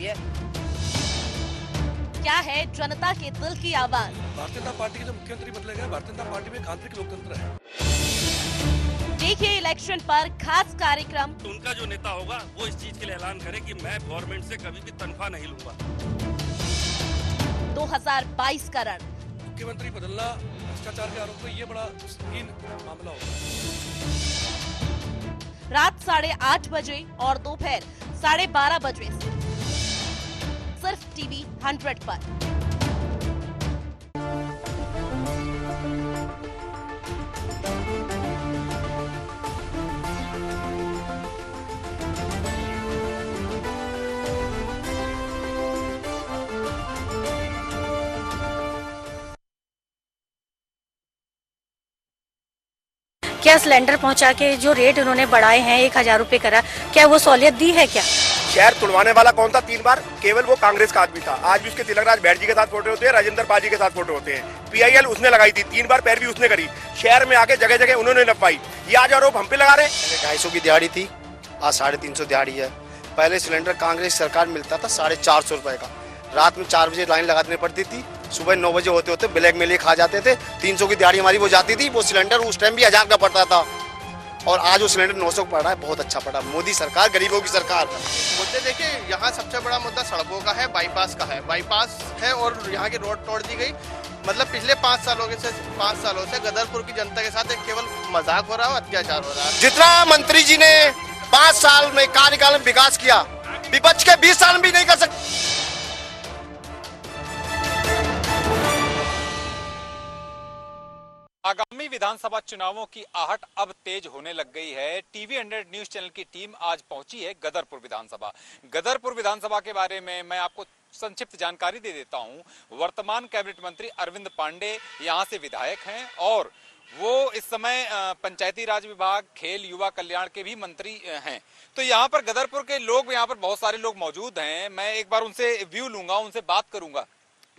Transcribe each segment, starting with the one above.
है। क्या है जनता के दिल की आवाज? भारतीय जनता पार्टी के जो मुख्यमंत्री बदले गए, भारतीय जनता पार्टी में एक आंतरिक लोकतंत्र है। देखिए इलेक्शन पर खास कार्यक्रम। उनका जो नेता होगा वो इस चीज के लिए ऐलान करे कि मैं गवर्नमेंट से कभी भी तनख्वाह नहीं लूंगा। 2022 का रण। मुख्यमंत्री बदलना भ्रष्टाचार के आरोप में ये बड़ा संगीन मामला होगा। रात 8:30 बजे और दोपहर 12:30 बजे सिर्फ टीवी 100 पर। क्या सिलेंडर पहुंचा के जो रेट उन्होंने बढ़ाए हैं 1000 रुपए करा, क्या वो सहूलियत दी है क्या? शहर तुड़वाने वाला कौन था 3 बार? केवल वो कांग्रेस का आदमी था। आज भी उसके तिलकराज बैठ जी के साथ फोटो होते हैं, राजेंद्र पाल जी के साथ फोटो होते हैं। PIL उसने लगाई थी, 3 बार पैरवी उसने करी। शहर में आके जगह जगह उन्होंने नपवाई। ये आज आरोप हम पे लगा रहे हैं। 250 की दिहाड़ी थी, आज 350 दिहाड़ी है। पहले सिलेंडर कांग्रेस सरकार मिलता था 450 रुपए का। रात में 4 बजे लाइन लगानी पड़ती थी, सुबह 9 बजे होते होते ब्लैक में लिए खा जाते थे। 300 की दिहाड़ी हमारी वो जाती थी। वो सिलेंडर उस टाइम भी 1000 का पड़ता था और आज वो सिलेंडर 900 का पड़ रहा है। बहुत अच्छा पड़ा। मोदी सरकार, गरीबों की सरकार। मुद्दे देखिए, यहाँ सबसे बड़ा मुद्दा सड़कों का है, बाईपास का है। बाईपास है और यहाँ की रोड तोड़ दी गई। मतलब पिछले 5 सालों से गदरपुर की जनता के साथ एक केवल मजाक हो रहा है, अत्याचार हो रहा है। जितना मंत्री जी ने 5 साल में कार्यकाल में विकास किया, विपक्ष के 20 साल में भी नहीं कर सकते। आगामी विधानसभा चुनावों की आहट अब तेज होने लग गई है। टीवी 100 न्यूज चैनल की टीम आज पहुंची है गदरपुर विधानसभा। गदरपुर विधानसभा के बारे में मैं आपको संक्षिप्त जानकारी दे देता हूं। वर्तमान कैबिनेट मंत्री अरविंद पांडे यहां से विधायक हैं और वो इस समय पंचायती राज विभाग, खेल, युवा कल्याण के भी मंत्री हैं। तो यहाँ पर गदरपुर के लोग, यहाँ पर बहुत सारे लोग मौजूद हैं। मैं एक बार उनसे व्यू लूंगा, उनसे बात करूंगा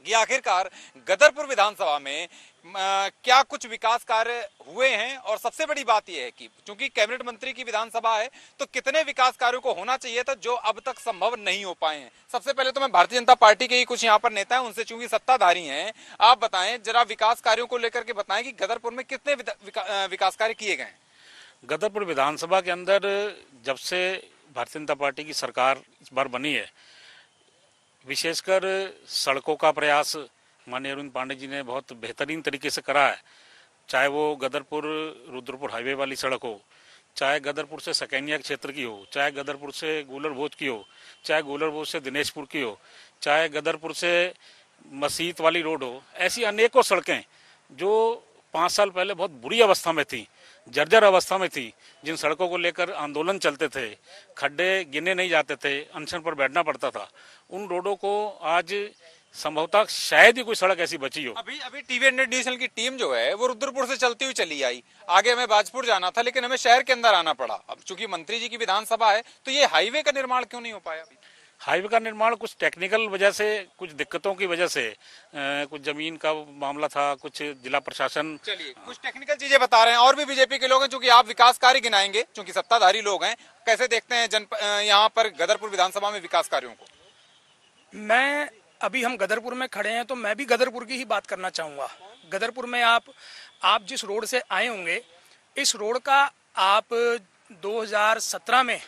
कि आखिरकार गदरपुर विधानसभा में क्या कुछ विकास कार्य हुए हैं। और सबसे बड़ी बात यह है कि चूंकि कैबिनेट मंत्री की विधानसभा है तो कितने विकास कार्यों को होना चाहिए था जो अब तक संभव नहीं हो पाए हैं। सबसे पहले तो मैं भारतीय जनता पार्टी के ही कुछ यहाँ पर नेता हैं, उनसे चूंकि सत्ताधारी हैं, आप बताएं जरा विकास कार्यों को लेकर के बताएं कि गदरपुर में कितने विकास कार्य किए गए हैं। गदरपुर विधानसभा के अंदर जब से भारतीय जनता पार्टी की सरकार इस बार बनी है, विशेषकर सड़कों का प्रयास माननीय अरविंद पांडे जी ने बहुत बेहतरीन तरीके से करा है। चाहे वो गदरपुर रुद्रपुर हाईवे वाली सड़क हो, चाहे गदरपुर से सकैनिया क्षेत्र की हो, चाहे गदरपुर से गोलर भोज की हो, चाहे गोलर भोज से दिनेशपुर की हो, चाहे गदरपुर से मसीत वाली रोड हो, ऐसी अनेकों सड़कें जो 5 साल पहले बहुत बुरी अवस्था में थी, जर्जर अवस्था में थी, जिन सड़कों को लेकर आंदोलन चलते थे, खड्डे गिने नहीं जाते थे, अनशन पर बैठना पड़ता था, उन रोडों को आज संभवतः शायद ही कोई सड़क ऐसी बची हो। अभी टीवी 100 न्यूज चैनल की टीम जो है वो रुद्रपुर से चलती हुई चली आई। आगे हमें बाजपुर जाना था लेकिन हमें शहर के अंदर आना पड़ा। अब चूंकि मंत्री जी की विधानसभा है तो ये हाईवे का निर्माण क्यों नहीं हो पाया? अभी हाईवे का निर्माण कुछ टेक्निकल वजह से, कुछ दिक्कतों की वजह से, कुछ जमीन का मामला था, कुछ जिला प्रशासन, चलिए कुछ टेक्निकल चीजें बता रहे हैं। और भी बीजेपी के लोग हैं, चूंकि आप विकास कार्य गिनाएंगे, चूंकि सत्ताधारी लोग हैं, कैसे देखते हैं यहाँ पर गदरपुर विधानसभा में विकास कार्यों को? मैं अभी हम गदरपुर में खड़े हैं तो मैं भी गदरपुर की ही बात करना चाहूँगा। गदरपुर में आप जिस रोड से आए होंगे, इस रोड का आप 2017 में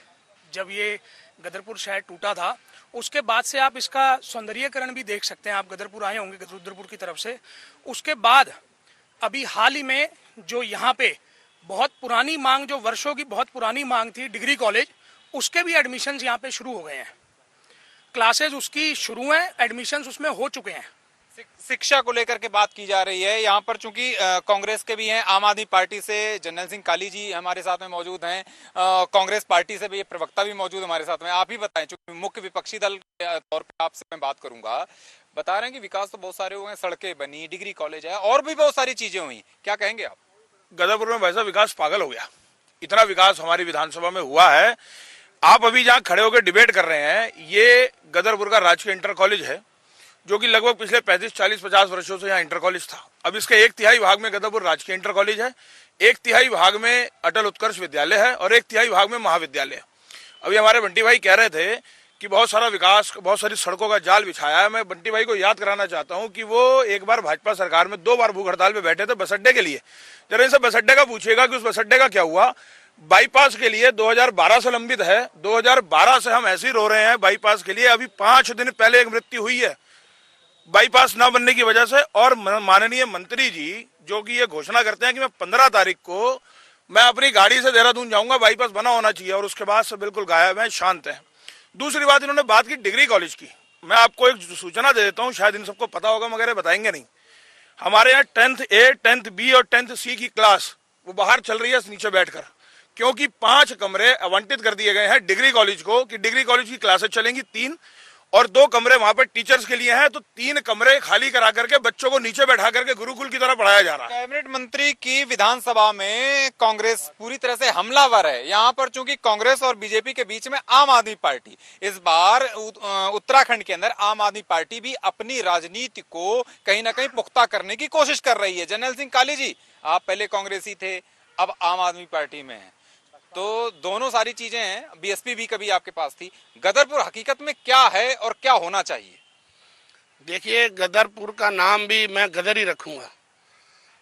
जब ये गदरपुर शहर टूटा था, उसके बाद से आप इसका सौंदर्यीकरण भी देख सकते हैं। आप गदरपुर आए होंगे रुद्रपुर की तरफ से। उसके बाद अभी हाल ही में जो यहाँ पे बहुत पुरानी मांग, जो वर्षों की बहुत पुरानी मांग थी, डिग्री कॉलेज, उसके भी एडमिशन्स यहाँ पे शुरू हो गए हैं। क्लासेज उसकी शुरू हैं, एडमिशन्स उसमें हो चुके हैं। शिक्षा को लेकर के बात की जा रही है यहाँ पर, चूंकि कांग्रेस के भी हैं, आम आदमी पार्टी से जर्नैल सिंह काली जी हमारे साथ में मौजूद हैं, कांग्रेस पार्टी से भी प्रवक्ता भी मौजूद हमारे साथ में। आप ही बताएं, चूंकि मुख्य विपक्षी दल के तौर पे आपसे मैं बात करूंगा। बता रहे हैं कि विकास तो बहुत सारे हुए हैं, सड़कें बनी, डिग्री कॉलेज है और भी बहुत सारी चीजें हुई, क्या कहेंगे आप? गदरपुर में वैसा विकास पागल हो गया। इतना विकास हमारी विधानसभा में हुआ है। आप अभी जहाँ खड़े होकर डिबेट कर रहे हैं, ये गदरपुर का राजकीय इंटर कॉलेज है, जो कि लगभग पिछले 35, 40, 50 वर्षों से यहाँ इंटर कॉलेज था। अब इसके 1/3 भाग में गदरपुर राजकीय इंटर कॉलेज है, 1/3 भाग में अटल उत्कर्ष विद्यालय है और 1/3 भाग में महाविद्यालय है। अभी हमारे बंटी भाई कह रहे थे कि बहुत सारा विकास, बहुत सारी सड़कों का जाल बिछाया है। मैं बंटी भाई को याद कराना चाहता हूं कि वो एक बार भाजपा सरकार में 2 बार भूख हड़ताल पे बैठे थे बस अड्डे के लिए। जरा इनसे बस अड्डे का पूछिएगा कि उस बस अड्डे का क्या हुआ। बाईपास के लिए 2012 से लंबित है, 2012 से हम ऐसे ही रो रहे हैं बाईपास के लिए। अभी 5 दिन पहले एक मृत्यु हुई है बाईपास ना बनने की वजह से। और माननीय मंत्री जी जो कि ये घोषणा करते हैं कि मैं 15 तारीख को मैं अपनी गाड़ी से देहरादून जाऊंगा, बाईपास बना होना चाहिए, और उसके बाद से बिल्कुल गायब है, शांत है। दूसरी बात, इन्होंने बात की डिग्री कॉलेज की। मैं आपको एक सूचना दे देता हूं, शायद इन सबको पता होगा मगर ये बताएंगे नहीं। हमारे यहाँ 10th A, 10th B और 10th C की क्लास वो बाहर चल रही है नीचे बैठकर, क्योंकि 5 कमरे आवंटित कर दिए गए हैं डिग्री कॉलेज को कि डिग्री कॉलेज की क्लासेस चलेंगी 3, और 2 कमरे वहां पर टीचर्स के लिए हैं। तो 3 कमरे खाली करा करके बच्चों को नीचे बैठा करके गुरुकुल की तरह पढ़ाया जा रहा है। कैबिनेट मंत्री की विधानसभा में कांग्रेस पूरी तरह से हमलावर है। यहाँ पर चूंकि कांग्रेस और बीजेपी के बीच में आम आदमी पार्टी, इस बार उत्तराखंड के अंदर आम आदमी पार्टी भी अपनी राजनीति को कहीं ना कहीं पुख्ता करने की कोशिश कर रही है। जनरल सिंह काली जी, आप पहले कांग्रेसी थे, अब आम आदमी पार्टी में है, तो दोनों सारी चीजें हैं। बीएसपी भी कभी आपके पास थी। गदरपुर हकीकत में क्या है और क्या होना चाहिए? देखिए, गदरपुर का नाम भी मैं गदर ही रखूंगा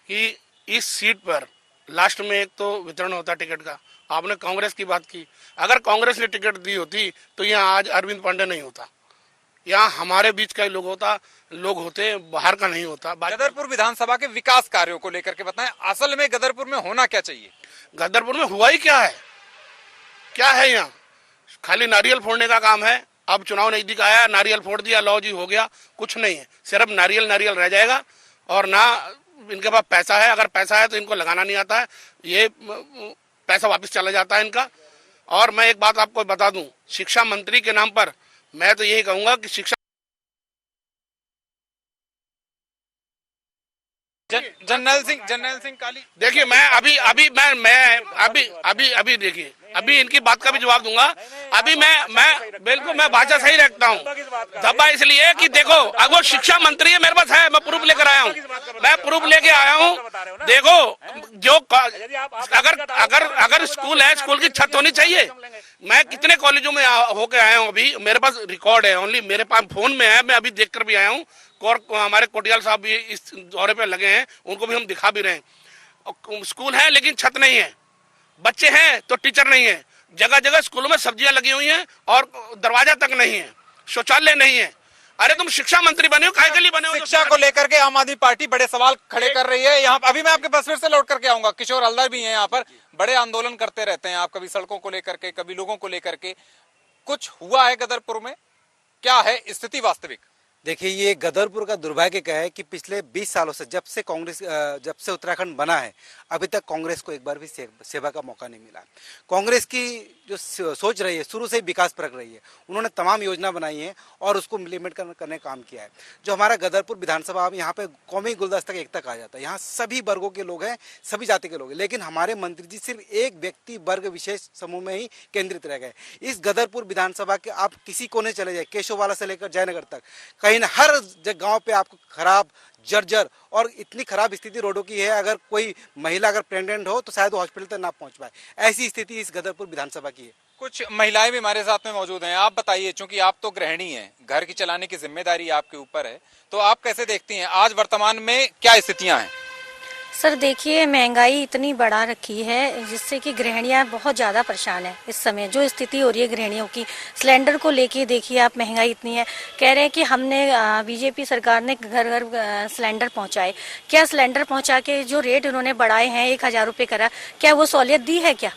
कि इस सीट पर लास्ट में एक तो वितरण होता टिकट का। आपने कांग्रेस की बात की, अगर कांग्रेस ने टिकट दी होती तो यहाँ आज अरविंद पांडे नहीं होता, यहाँ हमारे बीच का लोग होते, बाहर का नहीं होता। गदरपुर विधानसभा के विकास कार्यों को लेकर के बताएं, असल में गदरपुर में होना क्या चाहिए? गदरपुर में हुआ ही क्या है? क्या है यहाँ? खाली नारियल फोड़ने का काम है। अब चुनाव नजदीक आया, नारियल फोड़ दिया, लो जी हो गया, कुछ नहीं है, सिर्फ नारियल रह जाएगा। और ना इनके पास पैसा है, अगर पैसा है तो इनको लगाना नहीं आता है, ये पैसा वापस चला जाता है इनका। और मैं एक बात आपको बता दूं, शिक्षा मंत्री के नाम पर मैं तो यही कहूंगा कि शिक्षा जनरल सिंह काली, देखिए, मैं अभी देखिए, अभी इनकी बात का भी जवाब दूंगा। अभी मैं बिल्कुल मैं भाषा सही रखता हूँ। धब्बा इसलिए कि देखो, अब वो शिक्षा मंत्री है, मेरे पास है, मैं प्रूफ लेकर आया हूँ, देखो जो अगर स्कूल है, स्कूल की छत होनी चाहिए। मैं कितने कॉलेजों में होके आया हूँ, अभी मेरे पास रिकॉर्ड है, ओनली मेरे पास फोन में है, मैं अभी देख कर भी आया हूँ। और हमारे कोटियाल साहब भी इस दौरे पे लगे हैं, उनको भी हम दिखा भी रहे हैं। स्कूल है लेकिन छत नहीं है, बच्चे हैं तो टीचर नहीं है, जगह जगह स्कूलों में सब्जियां लगी हुई हैं और दरवाजा तक नहीं है, शौचालय नहीं है। अरे तुम शिक्षा मंत्री बने हो, काहे के लिए बने हो? शिक्षा को लेकर के आम आदमी पार्टी बड़े सवाल खड़े कर रही है। यहाँ अभी मैं आपके पास फिर से लौट करके आऊंगा, किशोर हल्दर भी हैं यहाँ पर, बड़े आंदोलन करते रहते हैं आप, कभी सड़कों को लेकर के, कभी लोगों को लेकर के। कुछ हुआ है गदरपुर में? क्या है स्थिति वास्तविक? देखिए, ये गदरपुर का दुर्भाग्य क्या है कि पिछले 20 सालों से जब से उत्तराखंड बना है, अभी तक कांग्रेस को एक बार भी सेवा का मौका नहीं मिला। कांग्रेस की जो सोच रही है, शुरू से ही विकास परक रही है, उन्होंने तमाम योजना बनाई है और उसको इम्प्लीमेंट करने का काम किया है। जो हमारा गदरपुर विधानसभा, यहाँ पे कौमी गुलदस्ता का एकता कहा जाता है, यहाँ सभी वर्गों के लोग हैं, सभी जाति के लोग हैं, लेकिन हमारे मंत्री जी सिर्फ एक व्यक्ति वर्ग विशेष समूह में ही केंद्रित रह गए। इस गदरपुर विधानसभा के आप किसी कोने चले जाए, केशोवाला से लेकर जयनगर तक, कहीं हर गांव पे आपको खराब, जर्जर और इतनी खराब स्थिति रोडों की है, अगर कोई महिला अगर प्रेग्नेंट हो तो शायद वो हॉस्पिटल तक ना पहुंच पाए। ऐसी स्थिति इस गदरपुर विधानसभा की है। कुछ महिलाएं भी हमारे साथ में मौजूद हैं। आप बताइए, चूंकि आप तो गृहिणी हैं, घर की चलाने की जिम्मेदारी आपके ऊपर है, तो आप कैसे देखती हैं आज वर्तमान में क्या स्थितियां हैं? सर देखिए, महंगाई इतनी बढ़ा रखी है जिससे कि गृहिणियां बहुत ज़्यादा परेशान है। इस समय जो स्थिति हो रही है गृहिणियों की, सिलेंडर को लेके देखिए आप, महंगाई इतनी है। कह रहे हैं कि हमने बीजेपी सरकार ने घर घर सिलेंडर पहुंचाए। क्या सिलेंडर पहुंचा के जो रेट उन्होंने बढ़ाए हैं 1000 रुपये करा, क्या वो सहूलियत दी है क्या?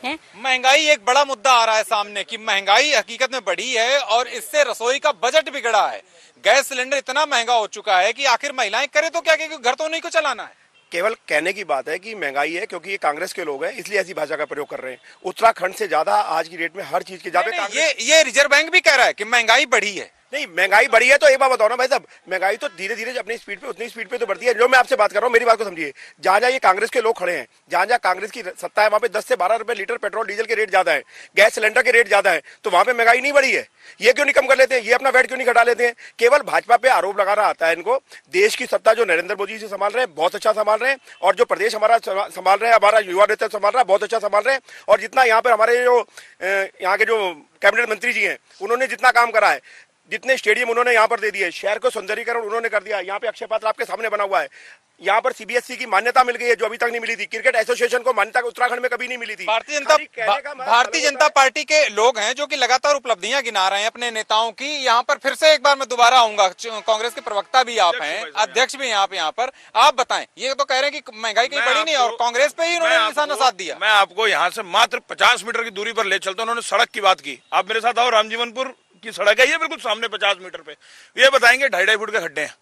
महंगाई एक बड़ा मुद्दा आ रहा है सामने कि महंगाई हकीकत में बढ़ी है और इससे रसोई का बजट बिगड़ा है। गैस सिलेंडर इतना महंगा हो चुका है कि आखिर महिलाएं करें तो क्या, क्योंकि घर तो उन्हीं को चलाना है। केवल कहने की बात है कि महंगाई है, क्योंकि ये कांग्रेस के लोग हैं इसलिए ऐसी भाषा का प्रयोग कर रहे हैं। उत्तराखंड से ज्यादा आज की डेट में हर चीज के ज्यादा ये रिजर्व बैंक भी कह रहा है कि महंगाई बढ़ी है। नहीं, महंगाई बढ़ी है तो एक बात बताओ ना भाई साहब, महंगाई तो धीरे धीरे अपनी स्पीड पे उतनी स्पीड पे तो बढ़ती है। जो मैं आपसे बात कर रहा हूँ, मेरी बात को समझिए, जहाँ जहाँ ये कांग्रेस के लोग खड़े हैं, जहाँ जहाँ कांग्रेस की सत्ता है, वहाँ पे 10 से 12 रुपए लीटर पेट्रोल डीजल के रेट ज्यादा है, गैस सिलेंडर के रेट ज्यादा है, तो वहाँ पे महंगाई नहीं बढ़ी है। ये क्यों नहीं कम कर लेते हैं? ये अपना वैट क्यों नहीं घटा लेते हैं? केवल भाजपा पे आरोप लगाना आता है इनको। देश की सत्ता जो नरेंद्र मोदी जी संभाल रहे हैं, बहुत अच्छा संभाल रहे हैं, और जो प्रदेश हमारा संभाल रहे हैं, हमारा युवा नेता संभाल रहा है, बहुत अच्छा संभाल रहे हैं। और जितना यहाँ पर हमारे जो यहाँ के जो कैबिनेट मंत्री जी हैं, उन्होंने जितना काम करा है, जितने स्टेडियम उन्होंने यहाँ पर दे दिए, शहर को सौंदर्यीकरण उन्होंने कर दिया। यहाँ पे अक्षय पात्र आपके सामने बना हुआ है। यहाँ पर सीबीएसई की मान्यता मिल गई है जो अभी तक नहीं मिली थी। क्रिकेट एसोसिएशन को मान्यता उत्तराखंड में कभी नहीं मिली थी। भारतीय जनता पार्टी के लोग हैं जो कि लगातार उपलब्धियां गिना रहे हैं अपने नेताओं की। यहाँ पर फिर से एक बार मैं दोबारा आऊंगा, कांग्रेस के प्रवक्ता भी आप हैं, अध्यक्ष भी आप यहाँ पर, आप बताएं। ये तो कह रहे हैं कि महंगाई कहीं बढ़ी नहीं और कांग्रेस पे ही उन्होंने निशाना साध दिया। मैं आपको यहाँ से मात्र 50 मीटर की दूरी पर ले चलता हूँ। उन्होंने सड़क की बात की, आप मेरे साथ आओ। रामजीवनपुर की सड़क है ये, बिल्कुल सामने 50 मीटर पे। ये बताएंगे 2.5 फुट के खड्डे हैं।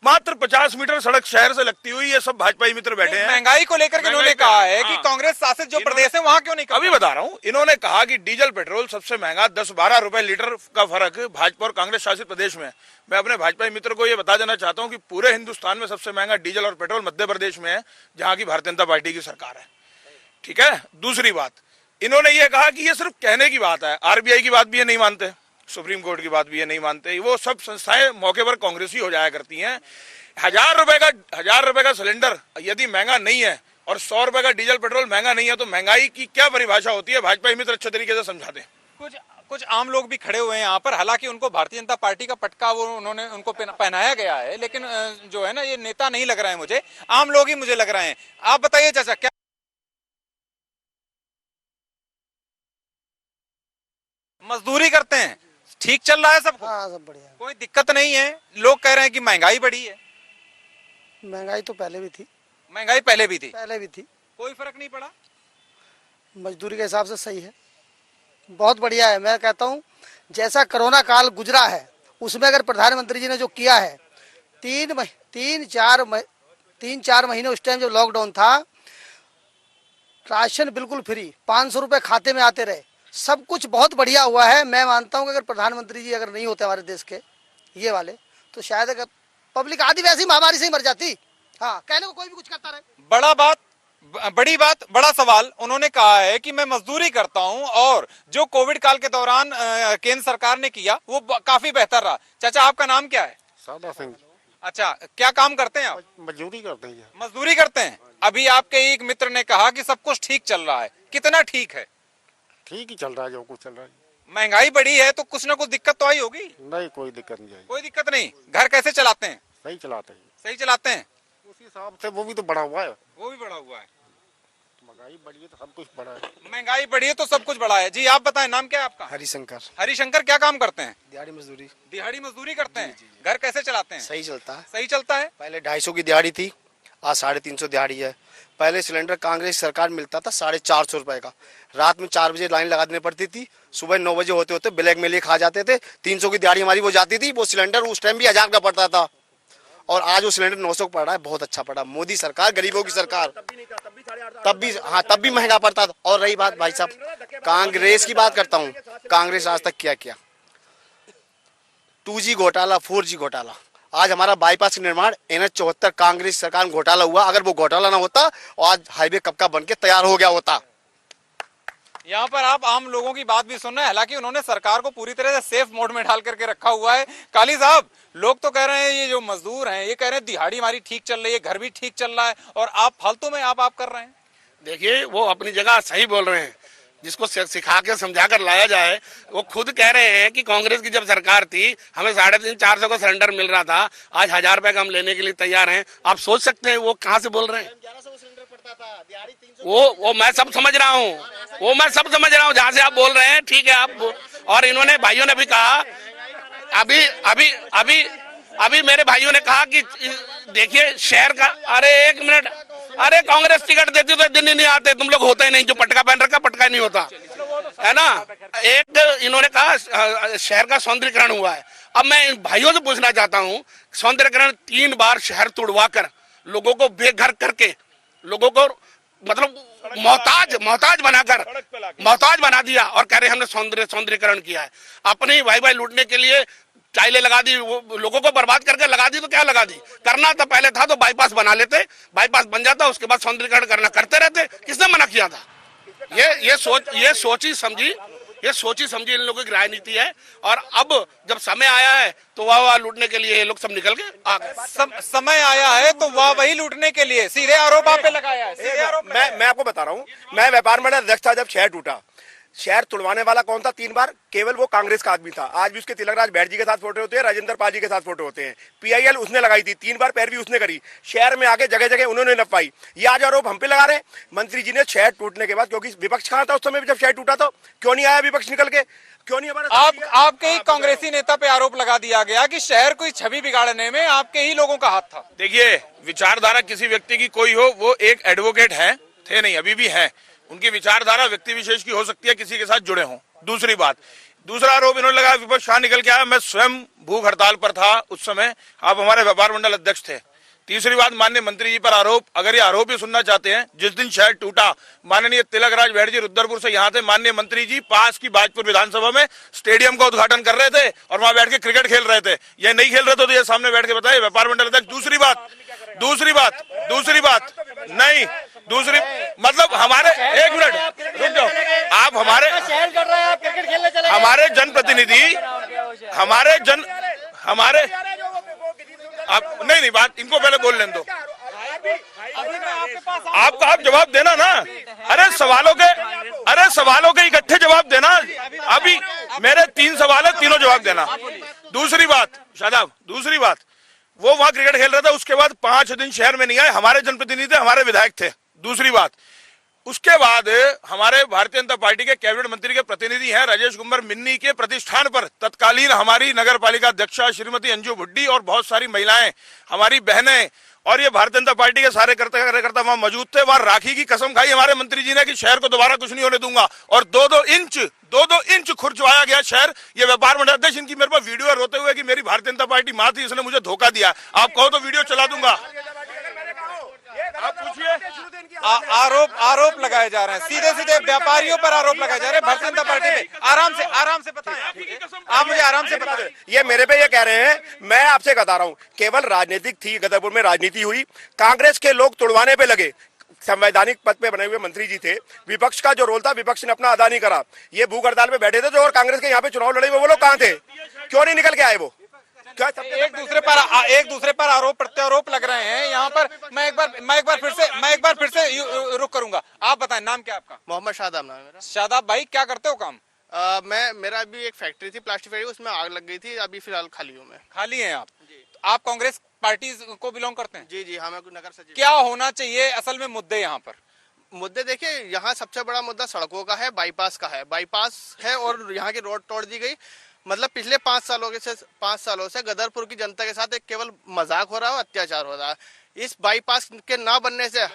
मात्र 50 मीटर सड़क शहर से लगती हुई, ये सब भाजपा मित्र बैठे हैं। महंगाई को लेकर के इन्होंने कहा है कि कांग्रेस शासित जो प्रदेश है वहां क्यों नहीं? अभी बता रहा हूँ, इन्होंने कहा कि डीजल पेट्रोल सबसे महंगा, 10-12 रुपए लीटर का फर्क भाजपा और कांग्रेस शासित प्रदेश में। मैं अपने भाजपा मित्र को ये बता देना चाहता हूँ कि पूरे हिंदुस्तान में सबसे महंगा डीजल और पेट्रोल मध्य प्रदेश में है, जहाँ की भारतीय जनता पार्टी की सरकार है। ठीक है। दूसरी बात, इन्होंने ये कहा कि ये सिर्फ कहने की बात है, आरबीआई की बात भी ये नहीं मानते, सुप्रीम कोर्ट की बात भी ये नहीं मानते। वो सब संस्थाएं मौके पर कांग्रेसी हो जाया करती हैं। 1000 रुपए का सिलेंडर यदि महंगा नहीं है और 100 रुपए का डीजल पेट्रोल महंगा नहीं है, तो महंगाई की क्या परिभाषा होती है? भाजपा मित्र अच्छे तरीके से समझा दें। कुछ आम लोग भी खड़े हुए हैं यहाँ पर, हालांकि उनको भारतीय जनता पार्टी का पटका उन्होंने उनको पहनाया गया है, लेकिन जो है ना, ये नेता नहीं लग रहे हैं मुझे, आम लोग ही मुझे लग रहे हैं। आप बताइए चाचा, क्या मजदूरी करते हैं? ठीक चल रहा है सब? हाँ, सब बढ़िया, कोई दिक्कत नहीं है। लोग कह रहे हैं कि महंगाई बढ़ी है। महंगाई तो पहले भी थी। महंगाई पहले भी थी? पहले भी थी, कोई फर्क नहीं पड़ा। मजदूरी के हिसाब से सही है, बहुत बढ़िया है। मैं कहता हूँ जैसा कोरोना काल गुजरा है, उसमें अगर प्रधानमंत्री जी ने जो किया है, 3-4 महीने उस टाइम जब लॉकडाउन था, राशन बिल्कुल फ्री, 500 रुपए खाते में आते रहे, सब कुछ बहुत बढ़िया हुआ है। मैं मानता हूँ कि अगर प्रधानमंत्री जी अगर नहीं होते हमारे देश के ये वाले, तो शायद अगर पब्लिक आधी वैसी महामारी से ही मर जाती। हाँ, कहने को कोई भी कुछ करता रहे। बड़ी बात, बड़ा सवाल। उन्होंने कहा है कि मैं मजदूरी करता हूं और जो कोविड काल के दौरान केंद्र सरकार ने किया वो काफी बेहतर रहा। चाचा, आपका नाम क्या है? सादा सिंह। अच्छा, क्या काम करते हैं आप? मजदूरी करते हैं। मजदूरी करते हैं। अभी आपके एक मित्र ने कहा कि सब कुछ ठीक चल रहा है, कितना ठीक है? ठीक ही चल रहा है, जो कुछ चल रहा है। महंगाई बढ़ी है तो कुछ ना कुछ दिक्कत तो आई होगी? नहीं, कोई दिक्कत नहीं आई। कोई दिक्कत नहीं। घर कैसे चलाते हैं? सही चलाते हैं। सही चलाते हैं? उसी हिसाब से वो भी तो बढ़ा हुआ है। वो भी बढ़ा हुआ है। महंगाई बढ़ी है तो सब कुछ बढ़ा है। महंगाई बढ़ी है तो सब कुछ बढ़ा है। जी, आप बताएं, नाम क्या है आपका? हरिशंकर। हरिशंकर, क्या काम करते हैं? दिहाड़ी मजदूरी। दिहाड़ी मजदूरी करते हैं। घर कैसे चलाते हैं? सही चलता है। सही चलता है। पहले 250 की दिहाड़ी थी, आज 350 दिहाड़ी है। पहले सिलेंडर कांग्रेस सरकार मिलता था 450 रुपए का, रात में 4 बजे लाइन लगा देनी पड़ती थी, सुबह 9 बजे होते होते ब्लैक में लिए खा जाते थे। 300 की दिहाड़ी हमारी वो जाती थी। वो सिलेंडर उस टाइम भी 1000 का पड़ता था और आज वो सिलेंडर 900 का पड़ रहा है। बहुत अच्छा पड़ा। मोदी सरकार, गरीबों की सरकार। तब भी महंगा पड़ता था। और रही बात भाई साहब कांग्रेस की, बात करता हूँ, कांग्रेस आज तक क्या किया? 2G घोटाला, 4G घोटाला, आज हमारा बाईपास का निर्माण NH 74 कांग्रेस सरकार में घोटाला हुआ। अगर वो घोटाला ना होता और आज हाईवे कब का बनके तैयार हो गया होता। यहाँ पर आप आम लोगों की बात भी सुन रहे हैं, हालांकि उन्होंने सरकार को पूरी तरह से सेफ मोड में डाल करके रखा हुआ है। काली साहब, लोग तो कह रहे हैं, ये जो मजदूर हैं ये कह रहे हैं दिहाड़ी हमारी ठीक चल रही है, घर भी ठीक चल रहा है, और आप फालतू में आप कर रहे हैं। देखिए, वो अपनी जगह सही बोल रहे हैं। जिसको सिखा के समझा कर लाया जाए, वो खुद कह रहे हैं कि कांग्रेस की जब सरकार थी हमें 350-400 का सिलेंडर मिल रहा था, आज 1000 रुपए का हम लेने के लिए तैयार हैं। आप सोच सकते हैं वो कहाँ से बोल रहे हैं। वो मैं सब समझ रहा हूँ, जहाँ से आप बोल रहे हैं, ठीक है आप। और इन्होंने भाइयों ने भी कहा, अभी मेरे भाइयों ने कहा कि देखिए शहर का, अरे एक मिनट, अरे कांग्रेस टिकट देती तो दिन ही नहीं आते, तुम लोग होते ही नहीं। जो पटका पहन रखा, पटका नहीं होता है ना। एक इन्होंने कहा शहर का सौंदर्यीकरण हुआ है। अब मैं इन भाइयों से पूछना चाहता हूँ, सौंदर्यीकरण 3 बार शहर तुड़वा कर, लोगों को बेघर करके, लोगों को मतलब मोहताज बना दिया और कह रहे हमने सौंदर्यीकरण किया है। अपनी भाई लूटने के लिए टाइलें लगा दी, वो लोगों को बर्बाद करके लगा दी, तो क्या लगा दी? करना तो पहले था तो बाईपास बना लेते, बाईपास बन जाता, उसके बाद सौंदर्यीकरण करना करते रहते। किसने मना किया था? ये सोची समझी इन लोगों की राजनीति है। और अब जब समय आया है तो वाह लूटने के लिए ये लोग सब निकल के आ गए। समय आया है तो वाह वही लूटने के लिए सीधे आरोप आप पे लगाया है। सीधे आरोप मैं आपको बता रहा हूँ, मैं व्यापार मंडल अध्यक्ष था जब शहर टूटा। शहर तुड़वाने वाला कौन था? 3 बार केवल वो कांग्रेस का आदमी था। आज भी उसके तिलकराज बैठ जी के साथ फोटो होते हैं, राजेंद्र पाल जी के साथ फोटो होते हैं। PIL उसने लगाई थी, 3 बार पैरवी उसने करी। शहर में आके जगह जगह उन्होंने नपाई। ये आज आरोप हम पे लगा रहे हैं। मंत्री जी ने शहर टूटने के बाद, क्योंकि विपक्ष कहाँ था उस समय जब शहर टूटा था, क्यों नहीं आया विपक्ष निकल के? क्यों नहीं हमारा आपके ही कांग्रेसी नेता पे आरोप लगा दिया गया कि शहर की छवि बिगाड़ने में आपके ही लोगों का हाथ था। देखिए, विचारधारा किसी व्यक्ति की कोई हो, वो एक एडवोकेट है, थे नहीं, अभी भी है। उनकी विचारधारा व्यक्ति विशेष की हो सकती है, किसी के साथ जुड़े हों। दूसरी बात, दूसरा आरोप इन्होंने लगाया विपक्ष कहाँ निकल के आया? मैं स्वयं भूख हड़ताल पर था उस समय, आप हमारे व्यापार मंडल अध्यक्ष थे। तीसरी बात, माननीय मंत्री जी पर आरोप, अगर ये आरोप ही सुनना चाहते हैं, जिस दिन शहर टूटा माननीय तिलकराज बैठ जी रुद्रपुर से यहाँ थे, माननीय मंत्री जी पास की बाजपुर विधानसभा में स्टेडियम का उद्घाटन कर रहे थे और वहां बैठ के क्रिकेट खेल रहे थे। ये नहीं खेल रहे थे तो ये सामने बैठ के बताइए व्यापार मंडल अध्यक्ष। दूसरी बात नहीं, दूसरी मतलब हमारे, एक मिनट रुक जाओ, आप हमारे जनप्रतिनिधि, नहीं बात इनको पहले बोल लेने दो। आप जवाब देना ना। अरे सवालों के इकट्ठे जवाब देना। अभी मेरे 3 सवाल है, तीनों जवाब देना। दूसरी बात शादाब, वो वहां क्रिकेट खेल रहा था, उसके बाद 5 दिन शहर में नहीं आए, हमारे जनप्रतिनिधि थे, हमारे विधायक थे। दूसरी बात, उसके बाद हमारे भारतीय जनता पार्टी के कैबिनेट मंत्री के प्रतिनिधि हैं राजेश कुमार मिन्नी के प्रतिष्ठान पर तत्कालीन हमारी नगर पालिका अध्यक्षा श्रीमती अंजू भुड्डी और बहुत सारी महिलाएं, हमारी बहनें और ये भारतीय जनता पार्टी के सारे कार्यकर्ता वहां मौजूद थे। वहां राखी की कसम खाई हमारे मंत्री जी ने कि शहर को दोबारा कुछ नहीं होने दूंगा, और 2-2 इंच खुरचवाया गया शहर। ये व्यापार मंडल अध्यक्ष, इनकी मेरे पास वीडियो रोते हुए कि मेरी भारतीय जनता पार्टी मां थी, इसने मुझे धोखा दिया। आप कहो तो वीडियो चला दूंगा। आप पूछिए। आरोप लगाए जा रहे हैं, सीधे व्यापारियों पर आरोप लगाए जा रहे हैं, भारतीय जनता पार्टी पे। आराम से बताएं, आप मुझे आराम से बताएं। ये मेरे पे ये कह रहे हैं, मैं आपसे बता रहा हूँ, केवल राजनीतिक थी, गदरपुर में राजनीति हुई, कांग्रेस के लोग तुड़वाने पे लगे। संवैधानिक पद पे बने हुए मंत्री जी थे, विपक्ष का जो रोल था विपक्ष ने अपना अदा नहीं करा। ये भूख हड़ताल पे बैठे थे जो, और कांग्रेस के यहाँ पे चुनाव लड़े हुए वो लोग कहाँ थे? क्यों नहीं निकल के आए वो? एक दूसरे पर आरोप प्रत्यारोप लग रहे हैं यहाँ पर। मैं एक बार फिर से रुक करूंगा। आप बताएं, नाम क्या आपका? मोहम्मद शादाब नाम है मेरा। शादाब भाई, क्या करते हो काम? मेरा अभी एक फैक्ट्री थी, प्लास्टिक फैक्ट्री, उसमें आग लग गई थी। अभी फिलहाल खाली हूँ मैं। खाली हैं आप? आप कांग्रेस पार्टी को बिलोंग करते हैं? जी, हाँ, मैं नगर सचिव। क्या होना चाहिए असल में मुद्दे यहाँ पर? मुद्दे देखिए, यहाँ सबसे बड़ा मुद्दा सड़कों का है, बाईपास का है। बाईपास है और यहाँ की रोड तोड़ दी गई। मतलब पिछले 5 सालों से गदरपुर की जनता के साथ एक केवल मजाक हो रहा है, अत्याचार हो रहा है। इस बाईपास के ना बनने से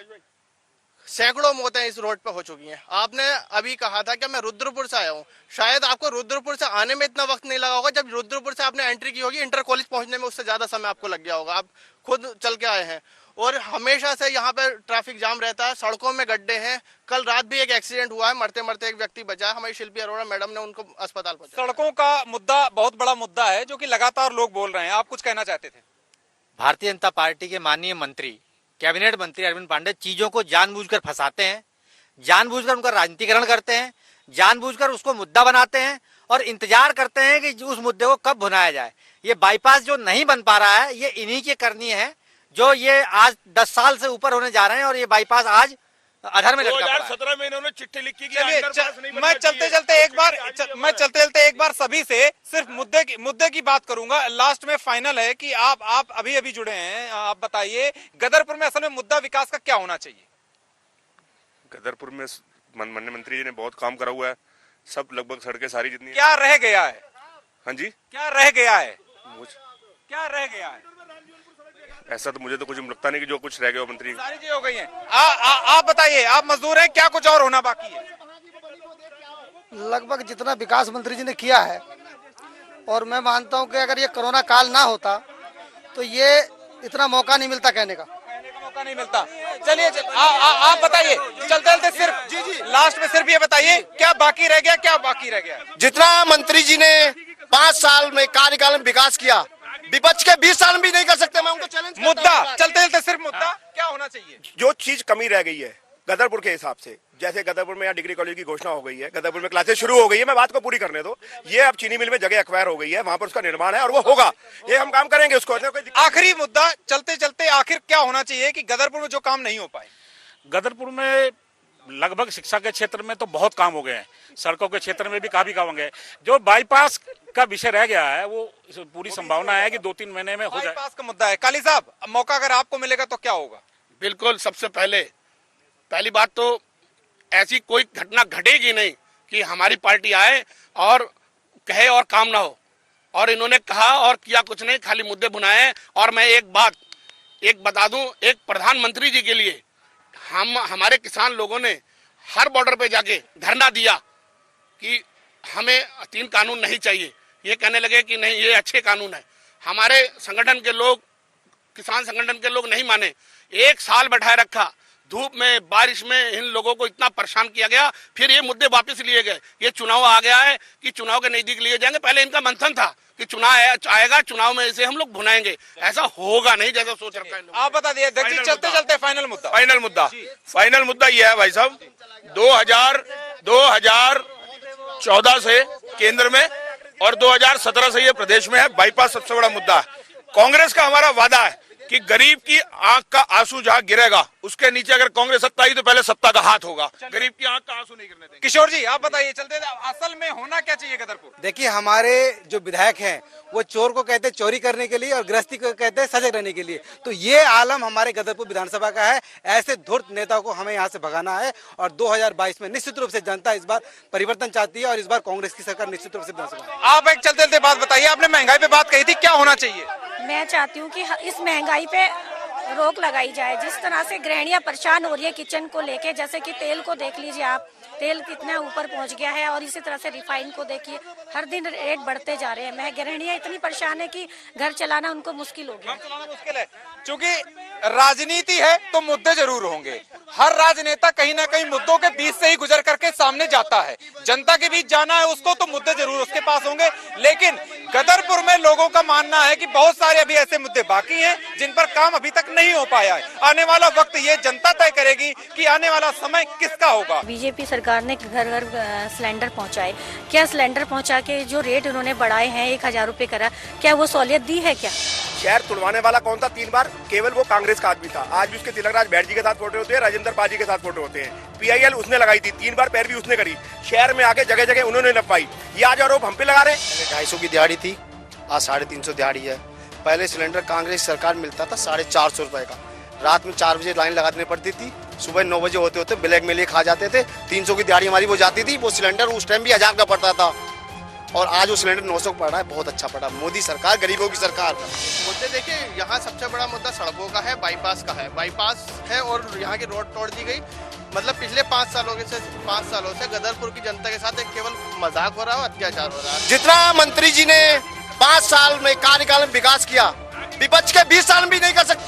सैकड़ों मौतें इस रोड पे हो चुकी हैं। आपने अभी कहा था कि मैं रुद्रपुर से आया हूँ, शायद आपको रुद्रपुर से आने में इतना वक्त नहीं लगा होगा। जब रुद्रपुर से आपने एंट्री की होगी, इंटर कॉलेज पहुंचने में उससे ज्यादा समय आपको लग गया होगा। आप खुद चल के आए हैं। और हमेशा से यहाँ पे ट्रैफिक जाम रहता है, सड़कों में गड्ढे हैं। कल रात भी एक एक्सीडेंट हुआ है, मरते मरते एक व्यक्ति बचा है। हमारी शिल्पी अरोड़ा मैडम ने उनको अस्पताल पहुंचाया। सड़कों का मुद्दा बहुत बड़ा मुद्दा है जो कि लगातार लोग बोल रहे हैं। आप कुछ कहना चाहते थे? भारतीय जनता पार्टी के माननीय मंत्री, कैबिनेट मंत्री अरविंद पांडे चीजों को जानबूझकर फंसाते हैं, जानबूझकर उनका राजनीतिकरण करते हैं, जानबूझकर उसको मुद्दा बनाते हैं और इंतजार करते हैं कि उस मुद्दे को कब भुनाया जाए। ये बाईपास जो नहीं बन पा रहा है, ये इन्हीं की करनी है, जो ये आज 10 साल से ऊपर होने जा रहे हैं और ये बाईपास आज अधर में लटका पड़ा है। 2017 में इन्होंने चिट्ठी लिखी कि मैं चलते एक बार सभी से सिर्फ मुद्दे की बात करूंगा। लास्ट में फाइनल है कि आप अभी जुड़े हैं, आप बताइए गदरपुर में असल में मुद्दा विकास का क्या होना चाहिए? गदरपुर में माननीय मंत्री जी ने बहुत काम करा हुआ है, सब लगभग सड़कें सारी जितनी। क्या रह गया है? हाँ जी, क्या रह गया है? ऐसा तो मुझे तो कुछ लगता नहीं कि जो कुछ रह गया मंत्री। सारी चीजें हो गई हैं। आप बताइए, आप मजदूर हैं, क्या कुछ और होना बाकी है? लगभग जितना विकास मंत्री जी ने किया है, और मैं मानता हूं कि अगर ये कोरोना काल ना होता तो ये इतना मौका नहीं मिलता कहने का मौका नहीं मिलता। चलिए आप बताइए, चलते सिर्फ लास्ट में सिर्फ ये बताइए, क्या बाकी रह गया? जितना मंत्री जी ने 5 साल में कार्यकाल में विकास किया, विपक्ष के 20 साल में भी नहीं कर सकते। मैं उनको चैलेंज करता हूं। मुद्दा चलते चलते सिर्फ मुद्दा क्या होना चाहिए? जो चीज कमी रह गई है गदरपुर के हिसाब से, जैसे गदरपुर में यहाँ डिग्री कॉलेज की घोषणा हो गई है, गदरपुर में क्लासेस शुरू हो गई है, मैं बात को पूरी करने दो। ये अब चीनी मिल में जगह एक्वायर हो गई है, वहां पर उसका निर्माण है और वो होगा, ये हम काम करेंगे उसको। आखिरी मुद्दा चलते चलते आखिर क्या होना चाहिए कि गदरपुर में जो काम नहीं हो पाए? गदरपुर में लगभग शिक्षा के क्षेत्र में तो बहुत काम हो गए हैं, सड़कों के क्षेत्र में भी काफी काम हो गए। जो बाईपास का विषय रह गया है वो पूरी संभावना है कि 2-3 महीने में हो जाए। बाईपास का मुद्दा है। काली साहब, मौका अगर आपको मिलेगा तो क्या होगा? बिल्कुल, सबसे पहली बात तो ऐसी कोई घटना घटेगी नहीं कि हमारी पार्टी आए और कहे और काम ना हो। और इन्होंने कहा और किया कुछ नहीं, खाली मुद्दे बुनाए। और मैं एक बता दूं, एक प्रधानमंत्री जी के लिए हमारे किसान लोगों ने हर बॉर्डर पे जाके धरना दिया कि हमें 3 कानून नहीं चाहिए। ये कहने लगे कि नहीं, ये अच्छे कानून है। हमारे संगठन के लोग, किसान संगठन के लोग नहीं माने। 1 साल बैठाए रखा, धूप में बारिश में इन लोगों को इतना परेशान किया गया। फिर ये मुद्दे वापस लिए गए। ये चुनाव आ गया है कि चुनाव के नजदीक लिए जाएंगे। पहले इनका मंथन था कि चुनाव आएगा, चुनाव में इसे हम लोग भुनाएंगे। ऐसा होगा नहीं जैसा सोच रखा है। आप बता दिए चलते चलते फाइनल मुद्दा यह है भाई साहब, 2014 से केंद्र में और 2017 से ये प्रदेश में है। बाईपास सबसे बड़ा मुद्दा है। कांग्रेस का हमारा वादा है कि गरीब की आंख का आंसू जहां गिरेगा उसके नीचे अगर कांग्रेस सत्ता आई तो पहले सत्ता का हाथ होगा। गरीब की आंख का आंसू नहीं गिरने देंगे। किशोर जी, आप बताइए चलते असल में होना क्या चाहिए गदरपुर? देखिए, हमारे जो विधायक हैं वो चोर को कहते हैं चोरी करने के लिए और गृहस्थी को कहते हैं सजग रहने के लिए। तो ये आलम हमारे गदरपुर विधानसभा का है। ऐसे धूर्त नेताओं को हमें यहाँ से भगाना है और 2022 में निश्चित रूप से जनता इस बार परिवर्तन चाहती है और इस बार कांग्रेस की सरकार निश्चित रूप से विधानसभा। आप एक चलते चलते बात बताइए, आपने महंगाई पे बात कही थी, क्या होना चाहिए? मैं चाहती हूँ कि इस महंगाई पे रोक लगाई जाए। जिस तरह से गृहिणियां परेशान हो रही है किचन को लेके, जैसे कि तेल को देख लीजिए आप, तेल कितना ऊपर पहुंच गया है। और इसी तरह से रिफाइन को देखिए, हर दिन रेट बढ़ते जा रहे हैं। गृहिणियां इतनी परेशान है कि घर चलाना उनको मुश्किल हो गया। मुश्किल है क्योंकि राजनीति है तो मुद्दे जरूर होंगे। हर राजनेता कहीं ना कहीं मुद्दों के बीच से ही गुजर करके सामने जाता है। जनता के बीच जाना है उसको तो मुद्दे जरूर उसके पास होंगे। लेकिन गदरपुर में लोगों का मानना है कि बहुत सारे अभी ऐसे मुद्दे बाकी हैं जिन पर काम अभी तक नहीं हो पाया है। आने वाला वक्त ये जनता तय करेगी कि आने वाला समय किसका होगा। बीजेपी सरकार ने घर घर सिलेंडर पहुंचाए। क्या सिलेंडर पहुंचा के जो रेट उन्होंने बढ़ाए हैं 1000 रुपए करा, क्या वो सहूलियत दी है? क्या शहर तुड़वाने वाला कौन था? 3 बार केवल वो कांग्रेस का आदमी था। आज भी उसके तिलकराज बैठ जी के साथ फोटो होते हैं, राजेंद्र पाजी के साथ फोटो होते हैं। PIL उसने लगाई थी, 3 बार पैरवी उसने करी। शहर में आके जगह जगह उन्होंने नपवाई। ये आज आरोप हम पे लगा रहे हैं। 250 की दिहाड़ी थी, आज 350 दिहाड़ी है। पहले सिलेंडर कांग्रेस सरकार मिलता था 450 रुपए का। रात में 4 बजे लाइन लगानी पड़ती थी, सुबह 9 बजे होते होते ब्लैक में लिए खा जाते थे। 300 की दिहाड़ी हमारी वो जाती थी। वो सिलेंडर उस टाइम भी 1000 का पड़ता था और आज वो सिलेंडर 900 पड़ रहा है। बहुत अच्छा पड़ा। मोदी सरकार, गरीबों की सरकार। मुद्दे देखिए, यहाँ सबसे बड़ा मुद्दा सड़कों का है, बाईपास का है। बाईपास है और यहाँ की रोड तोड़ दी गई। मतलब पिछले 5 सालों से गदरपुर की जनता के साथ एक केवल मजाक हो रहा है, अत्याचार हो रहा है। जितना मंत्री जी ने 5 साल में कार्यकाल में विकास किया, विपक्ष के 20 साल में भी नहीं कर सकते।